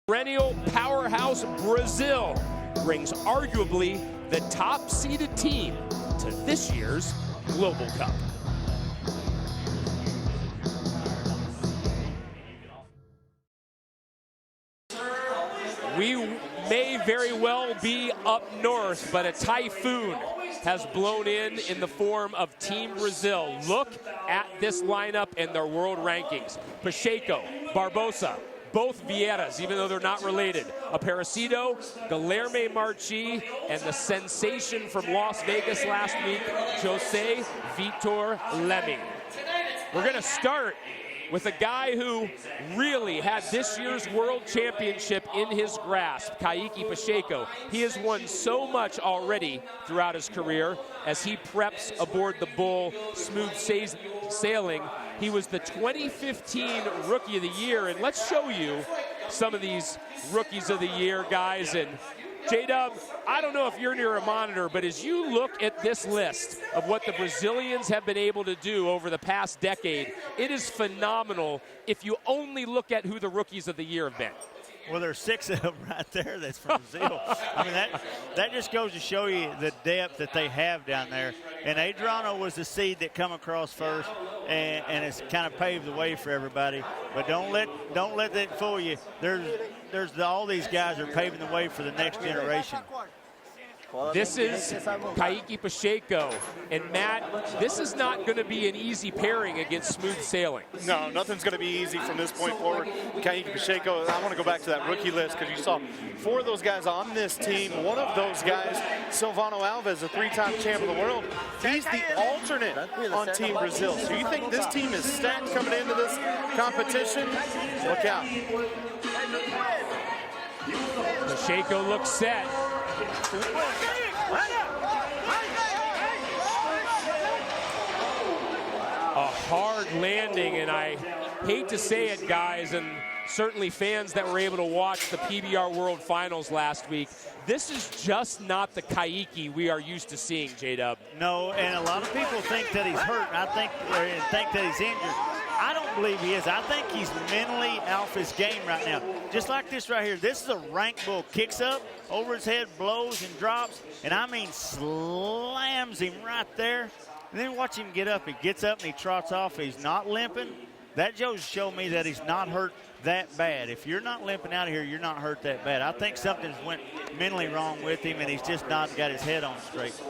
Perennial powerhouse Brazil brings arguably the top-seeded team to this year's Global Cup. We may very well be up north, but a typhoon has blown in the form of Team Brazil. Look at this lineup and their world rankings. Pacheco, Barbosa, both Vieiras, even though they're not related. Aparecido, Guilherme Marchi, and the sensation from Las Vegas last week, Jose Vitor Leme. We're going to start with a guy who really had this year's World Championship in his grasp, Kaique Pacheco. He has won so much already throughout his career as he preps aboard the Bull, smooth sailing. He was the 2015 Rookie of the Year, and let's show you some of these Rookies of the Year guys. And J-Dub, I don't know if you're near a monitor, but as you look at this list of what the Brazilians have been able to do over the past decade, it is phenomenal if you only look at who the Rookies of the Year have been. Well, there's 6 of them right there that's from Brazil. I mean, that just goes to show you the depth that they have down there. And Adriano was the seed that come across first, and it's kind of paved the way for everybody. But don't let that fool you. All these guys are paving the way for the next generation. This is Kaique Pacheco. And Matt, this is not going to be an easy pairing against smooth sailing. No, nothing's going to be easy from this point forward. Kaique Pacheco, I want to go back to that rookie list because you saw 4 of those guys on this team. One of those guys, Silvano Alves, a 3-time champ of the world. He's the alternate on Team Brazil. So you think this team is stacked coming into this competition? Look out. Pacheco looks set. A hard landing, and I hate to say it, guys, and certainly fans that were able to watch the PBR World Finals last week, this is just not the Kaique we are used to seeing, J-Dub. No, and a lot of people think that he's hurt, and I think that he's injured. I don't believe he is. I think he's mentally off his game right now. Just like this right here. This is a rank bull. Kicks up, over his head, blows and drops, and I mean slams him right there. And then watch him get up. He gets up and he trots off. He's not limping. That just showed me that he's not hurt that bad. If you're not limping out of here, you're not hurt that bad. I think something's went mentally wrong with him, and he's just not got his head on straight.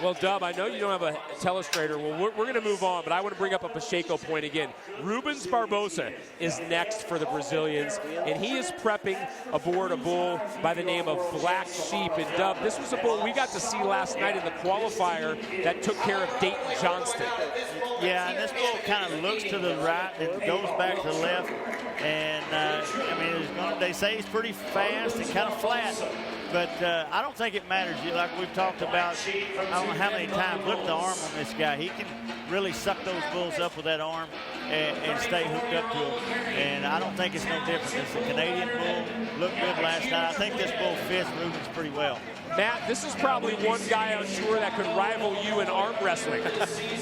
Well, Dub, I know you don't have a telestrator. Well, we're going to move on, but I want to bring up a Pacheco point again. Rubens Barbosa is next for the Brazilians, and he is prepping aboard a bull by the name of Black Sheep. And, Dub, this was a bull we got to see last night in the qualifier that took care of Dayton Johnston. Yeah, and this bull kind of looks to the right and goes back to the left. And, I mean, they say he's pretty fast and kind of flat. But I don't think it matters. Like we've talked about, I don't know how many times. Look at the arm on this guy. He can really suck those bulls up with that arm and stay hooked up to them. And I don't think it's no different. It's a Canadian bull. Looked good last night. I think this bull fits Rubens pretty well. Matt, this is probably one guy on tour that could rival you in arm wrestling.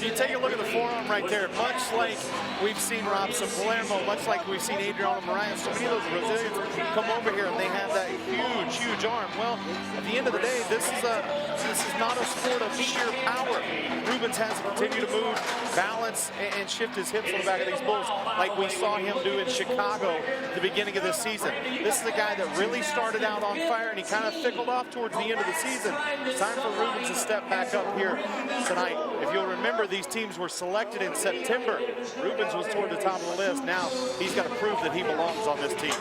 You take a look at the forearm right there. Much like we've seen Robson Palermo, much like we've seen Adriano Moraes, so many of those Brazilians come over here and they have that huge, huge arm. Well, at the end of the day, this is not a sport of sheer power. Rubens has to continue to move, balance, and shift his hips on the back of these bulls like we saw him do in Chicago at the beginning of this season. This is a guy that really started out on fire, and he kind of fickled off towards the end of the season. It's time for Rubens to step back up here tonight. If you'll remember, these teams were selected in September. Rubens was toward the top of the list. Now he's got to prove that he belongs on this team.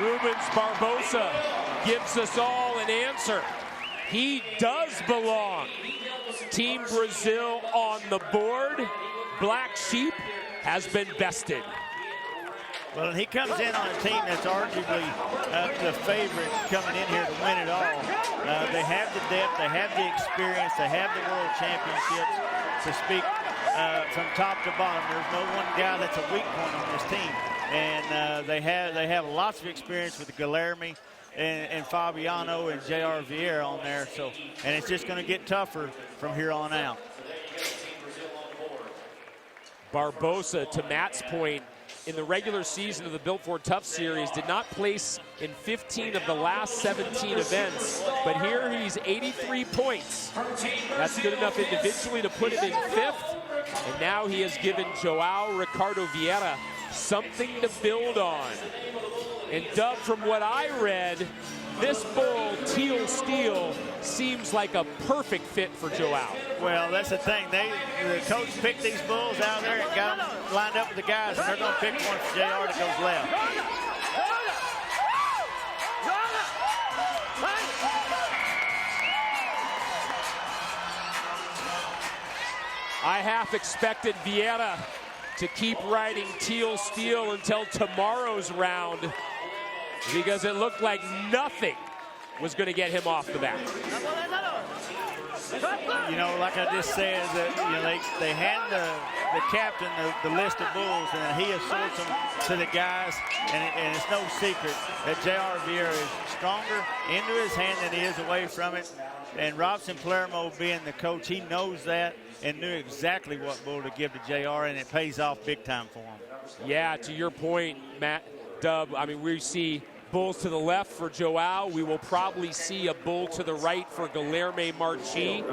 Rubens Barbosa gives us all an answer. He does belong. Team Brazil on the board. Black Sheep has been bested. Well, and he comes in on a team that's arguably the favorite coming in here to win it all. They have the depth, they have the experience, they have the world championships to speak from top to bottom. There's no one guy that's a weak point on this team. and they have lots of experience with Guilherme and Fabiano and J.R. Vieira on there. So, and it's just going to get tougher from here on out. Barbosa, to Matt's point, in the regular season of the Built Ford Tough Series, did not place in 15 of the last 17 events. But here he's 83 points. That's good enough individually to put him in 5th. And now he has given Joao Ricardo Vieira something to build on. And Dub, from what I read, this bull, Teal Steel, seems like a perfect fit for Joao. Well, that's the thing. The coach picked these bulls out there and got them lined up with the guys, and they're going to pick one for JR that goes left. I half expected Vieira to keep riding Teal Steel until tomorrow's round, because it looked like nothing was going to get him off the bat. You know, like I just said, that they hand the captain the list of bulls, and he assorts them to the guys, and it's no secret that J.R. Vieira is stronger into his hand than he is away from it. And Robson Palermo, being the coach, he knows that and knew exactly what bull to give to JR, and it pays off big time for him. Yeah, to your point, Matt, Dub, I mean, we see bulls to the left for Joao. We will probably see a bull to the right for Guilherme Marchi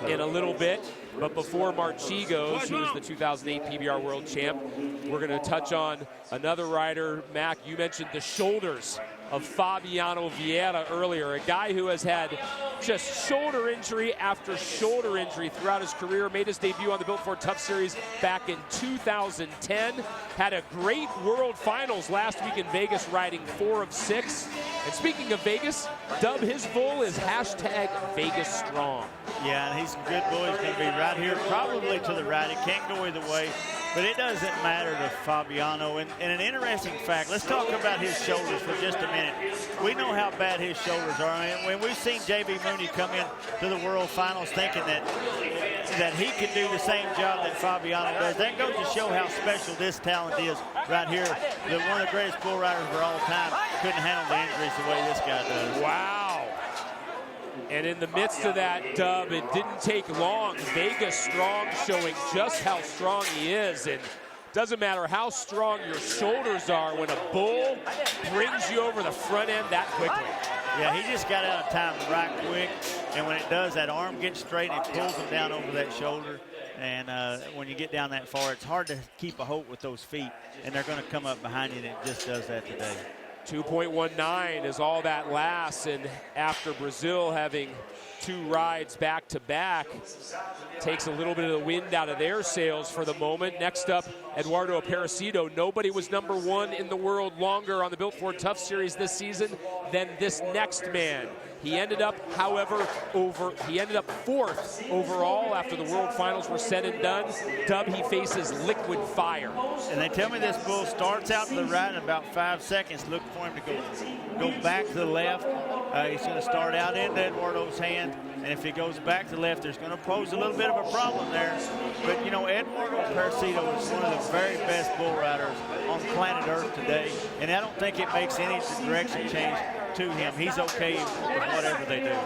in a little bit. But before Marchi goes, who is the 2008 PBR World Champ, we're going to touch on another rider. Mac, you mentioned the shoulders of Fabiano Vieira earlier, a guy who has had just shoulder injury after shoulder injury throughout his career. Made his debut on the Built Ford Tough Series back in 2010. Had a great World Finals last week in Vegas, riding 4 of 6. And speaking of Vegas, Dub, his bull is #Vegas Strong. Yeah, and he's a good bull. He's going to be right here, probably to the right. It can't go either way, but it doesn't matter to Fabiano. And an interesting fact, let's talk about his shoulders for just a minute. We know how bad his shoulders are. I mean, when we've seen J.B. Mooney come in to the World Finals thinking that he can do the same job that Fabiano does, that goes to show how special this talent is right here. One of the greatest bull riders of all time couldn't handle the injuries the way this guy does. Wow. And in the midst of that, Dub, it didn't take long. Vegas Strong showing just how strong he is. And doesn't matter how strong your shoulders are when a bull brings you over the front end that quickly. Yeah, he just got out of time right quick. And when it does, that arm gets straight and it pulls him down over that shoulder. And when you get down that far, it's hard to keep a hold with those feet. And they're going to come up behind you, and it just does that today. 2.19 is all that lasts, and after Brazil having 2 rides back-to-back, takes a little bit of the wind out of their sails for the moment. Next up, Eduardo Aparecido. Nobody was #1 in the world longer on the Built Ford Tough Series this season than this next man. He ended up, however, 4th overall after the World Finals were said and done. Dub, he faces Liquid Fire. And they tell me this bull starts out to the right in about 5 seconds. Look for him to go back to the left. He's going to start out into Eduardo's hand. And if he goes back to the left, there's going to pose a little bit of a problem there. But, you know, Eduardo Aparecido is one of the very best bull riders on planet Earth today. And I don't think it makes any direction change to him. He's okay with whatever they do.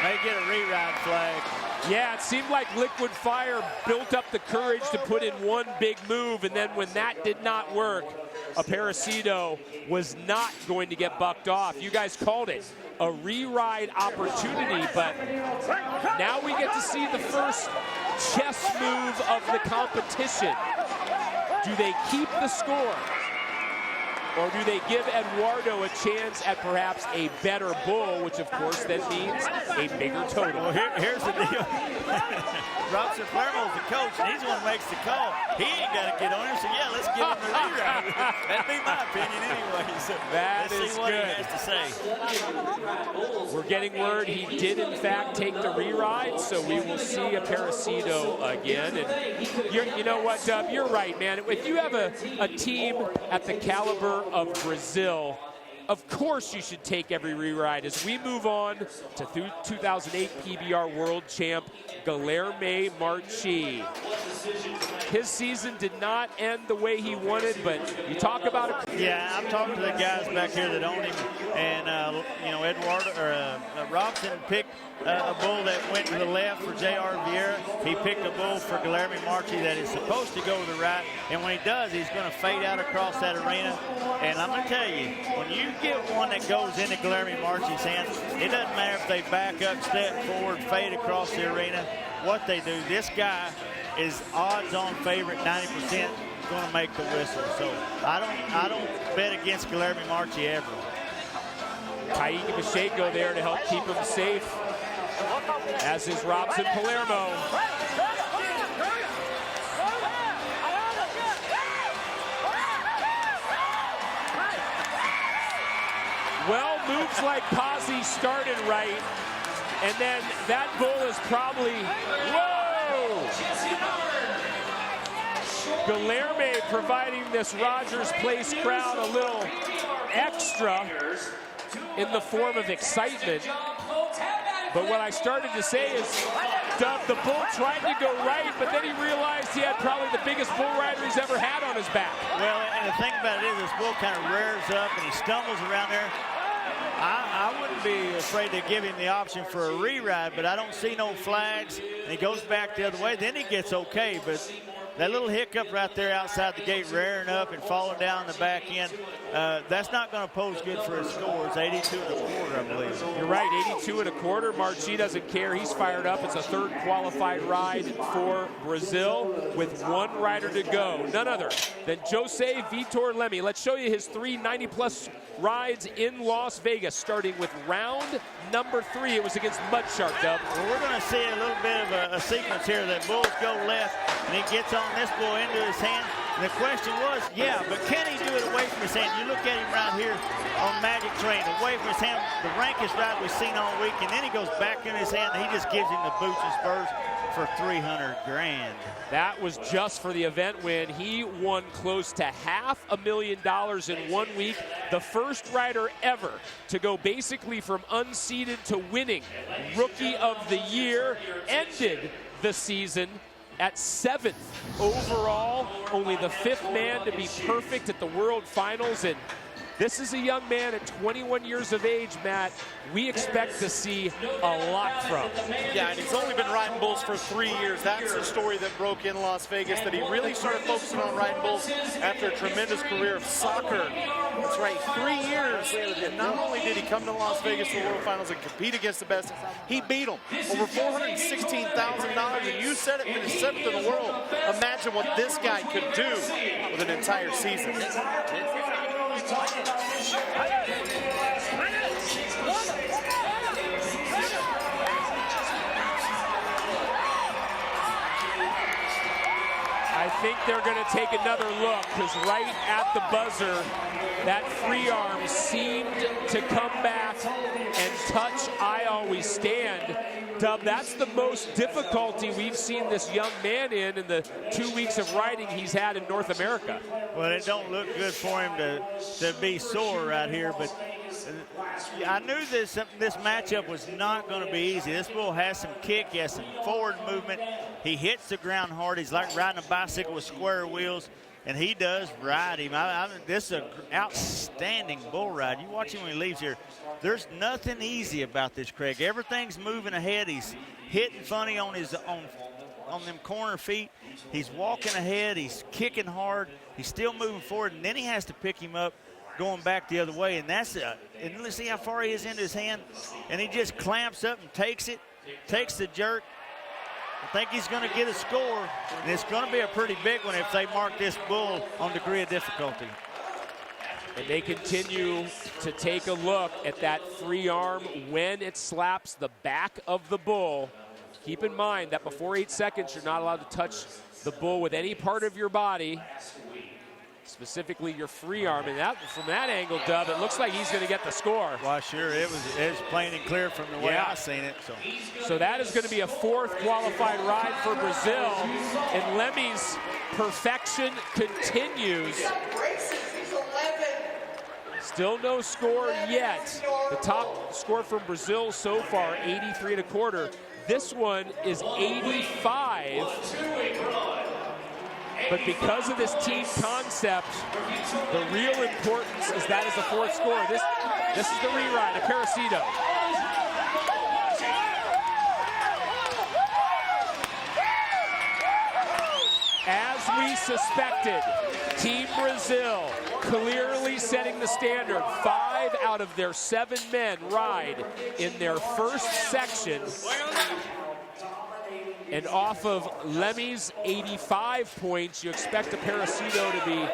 May get a re-ride flag. Yeah, it seemed like Liquid Fire built up the courage to put in one big move, and then when that did not work, Aparecido was not going to get bucked off. You guys called it a re-ride opportunity, but now we get to see the first chess move of the competition. Do they keep the score? Or do they give Eduardo a chance at perhaps a better bull, which of course then means a bigger total? Well, here's the deal. Robson Palermo's the coach, and he's the one who makes the call. He ain't got to get on him, so yeah, let's give him the reride. That'd be my opinion anyway. So that let's is see what good. He has to say. We're getting word he did in fact take the reride, so we will see Aparecido again. And you know what, Dub, you're right, man. If you have a team at the caliber of Brazil, of course you should take every re-ride as we move on to 2008 PBR World Champ Guilherme Marchi. His season did not end the way he wanted, but you talk about it. Yeah, I'm talking to the guys back here that own him, and you know, Robson picked a bull that went to the left for J.R. Vieira. He picked a bull for Guilherme Marchi that is supposed to go to the right, and when he does, he's going to fade out across that arena. And I'm going to tell you, when you get one that goes into Guilherme Marchi's hands, it doesn't matter if they back up, step forward, fade across the arena, what they do. This guy is odds-on favorite, 90% going to make the whistle. So I don't bet against Guilherme Marchi ever. Kaique Pacheco there to help keep him safe, as is Robson Palermo. Well, moves like Pazzi started right, and then that bull is probably, whoa! Guilherme providing this Rogers Place crowd a little extra in the form of excitement. But what I started to say is, the bull tried to go right, but then he realized he had probably the biggest bull rider he's ever had on his back. Well, and the thing about it is, this bull kind of rears up and he stumbles around there. I wouldn't be afraid to give him the option for a re-ride, but I don't see no flags, and he goes back the other way. Then he gets okay, but that little hiccup right there outside the gate, rearing up and falling down the back end, that's not going to pose good for his score. It's 82 1/4, I believe. You're right, 82 1/4. Marchi doesn't care. He's fired up. It's a third qualified ride for Brazil with one rider to go. None other than Jose Vitor Leme. Let's show you his 3 90-plus rides in Las Vegas, starting with round number 3. It was against Mudshark, Dub. Well, we're going to see a little bit of a sequence here that bulls go left, and he gets on this bull into his hand. And the question was, yeah, but can he do it away from his hand? You look at him right here on Magic Train, away from his hand, the rankest ride we've seen all week, and then he goes back in his hand, and he just gives him the boots and spurs for $300 grand. That was just for the event win. He won close to $500,000 in 1 week. The first rider ever to go basically from unseeded to winning Rookie of the Year. Ended the season at 7th overall. Only the 5th man to be perfect at the World Finals. And this is a young man at 21 years of age, Matt. We expect to see a lot from. Yeah, and he's only been riding bulls for 3 years. That's the story that broke in Las Vegas, that he really started focusing on riding bulls after a tremendous career of soccer. That's right, 3 years. And not only did he come to Las Vegas for the World Finals and compete against the best, he beat them. Over $416,000, and you said it, finished 7th in the world. Imagine what this guy could do with an entire season. I think they're going to take another look, because right at the buzzer, that free arm seemed to come back and touch I Always Stand. Dub, that's the most difficulty we've seen this young man in the 2 weeks of riding he's had in North America. Well, it don't look good for him to be sore right here, but I knew this matchup was not going to be easy. This bull has some kick, he has some forward movement. He hits the ground hard. He's like riding a bicycle with square wheels, and he does ride him. This is an outstanding bull ride. You watch him when he leaves here. There's nothing easy about this, Craig. Everything's moving ahead. He's hitting funny on them corner feet. He's walking ahead. He's kicking hard. He's still moving forward, and then he has to pick him up going back the other way, and and let's see how far he is into his hand, and he just clamps up and takes the jerk. I think he's going to get a score, and it's going to be a pretty big one if they mark this bull on degree of difficulty. And they continue to take a look at that free arm when it slaps the back of the bull. Keep in mind that before 8 seconds, you're not allowed to touch the bull with any part of your body, specifically your free arm. And that, from that angle, Dub, it looks like he's going to get the score. Well, sure, it was plain and clear from the way I seen it. So that is going to be a 4th qualified ride for Brazil, and Leme's perfection continues. Still no score yet. The top score from Brazil so far, 83 1/4. This one is 85. But because of this team concept, the real importance is that is the fourth score. This is the reride, Aparecido. As we suspected, Team Brazil clearly setting the standard. 5 out of their 7 men ride in their first section. And off of Lemmy's 85 points, you expect Aparecido to be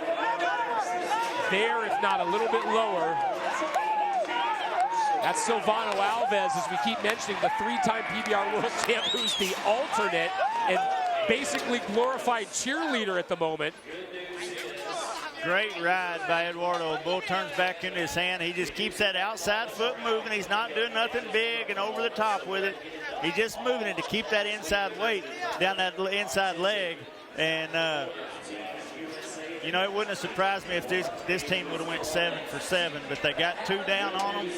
there, if not a little bit lower. That's Silvano Alves, as we keep mentioning, the 3-time PBR world champ, who's the alternate and basically glorified cheerleader at the moment. Great ride by Eduardo. Bull turns back into his hand. He just keeps that outside foot moving. He's not doing nothing big and over the top with it. He's just moving it to keep that inside weight down that inside leg. And, you know, it wouldn't have surprised me if this team would have went 7 for 7, but they got 2 down on them.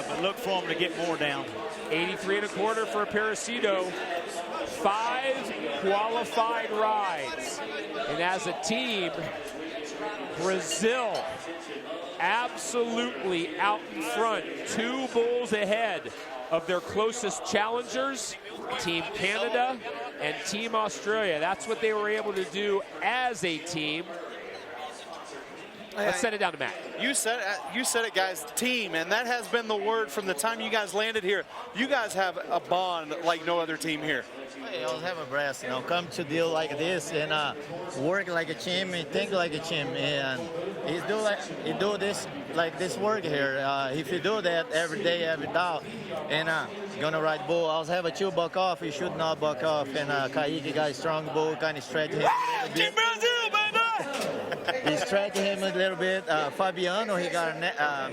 But look for them to get more down. 83 1/4 for Aparecido. 5 qualified rides. And as a team, Brazil absolutely out in front. 2 bulls ahead of their closest challengers, Team Canada and Team Australia. That's what they were able to do as a team. Let's send it down to Matt. You said it, guys, team, and that has been the word from the time you guys landed here. You guys have a bond like no other team here. I always have a blast, you know, come to deal like this and work like a team and think like a team, and he do this like this work here. If you do that every day, every day, and gonna ride bull. I always have a 2 buck off. You should not buck off, and Kaique got a strong bull, kind of stretch him. Team Brazil, baby! He stretched him a little bit. Fabiano, he got an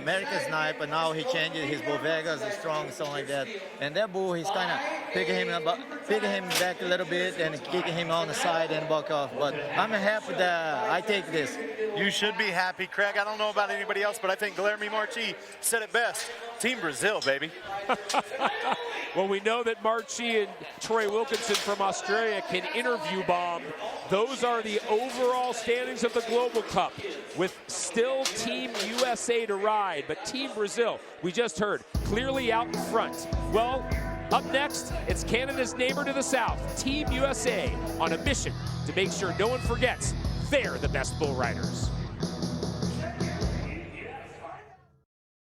American snipe, but now he changes his bull Vegas, is strong, something like that. And that bull, he's kind of picking him back a little bit and kicking him on the side and buck off. But I'm happy that I take this. You should be happy, Craig. I don't know about anybody else, but I think Guilherme Marchi said it best. Team Brazil, baby. Well, we know that Marchi and Troy Wilkinson from Australia can interview bomb. Those are the overall standings of the Global Cup, with still Team USA to ride. But Team Brazil, we just heard, clearly out in front. Well, up next, it's Canada's neighbor to the south, Team USA, on a mission to make sure no one forgets they're the best bull riders.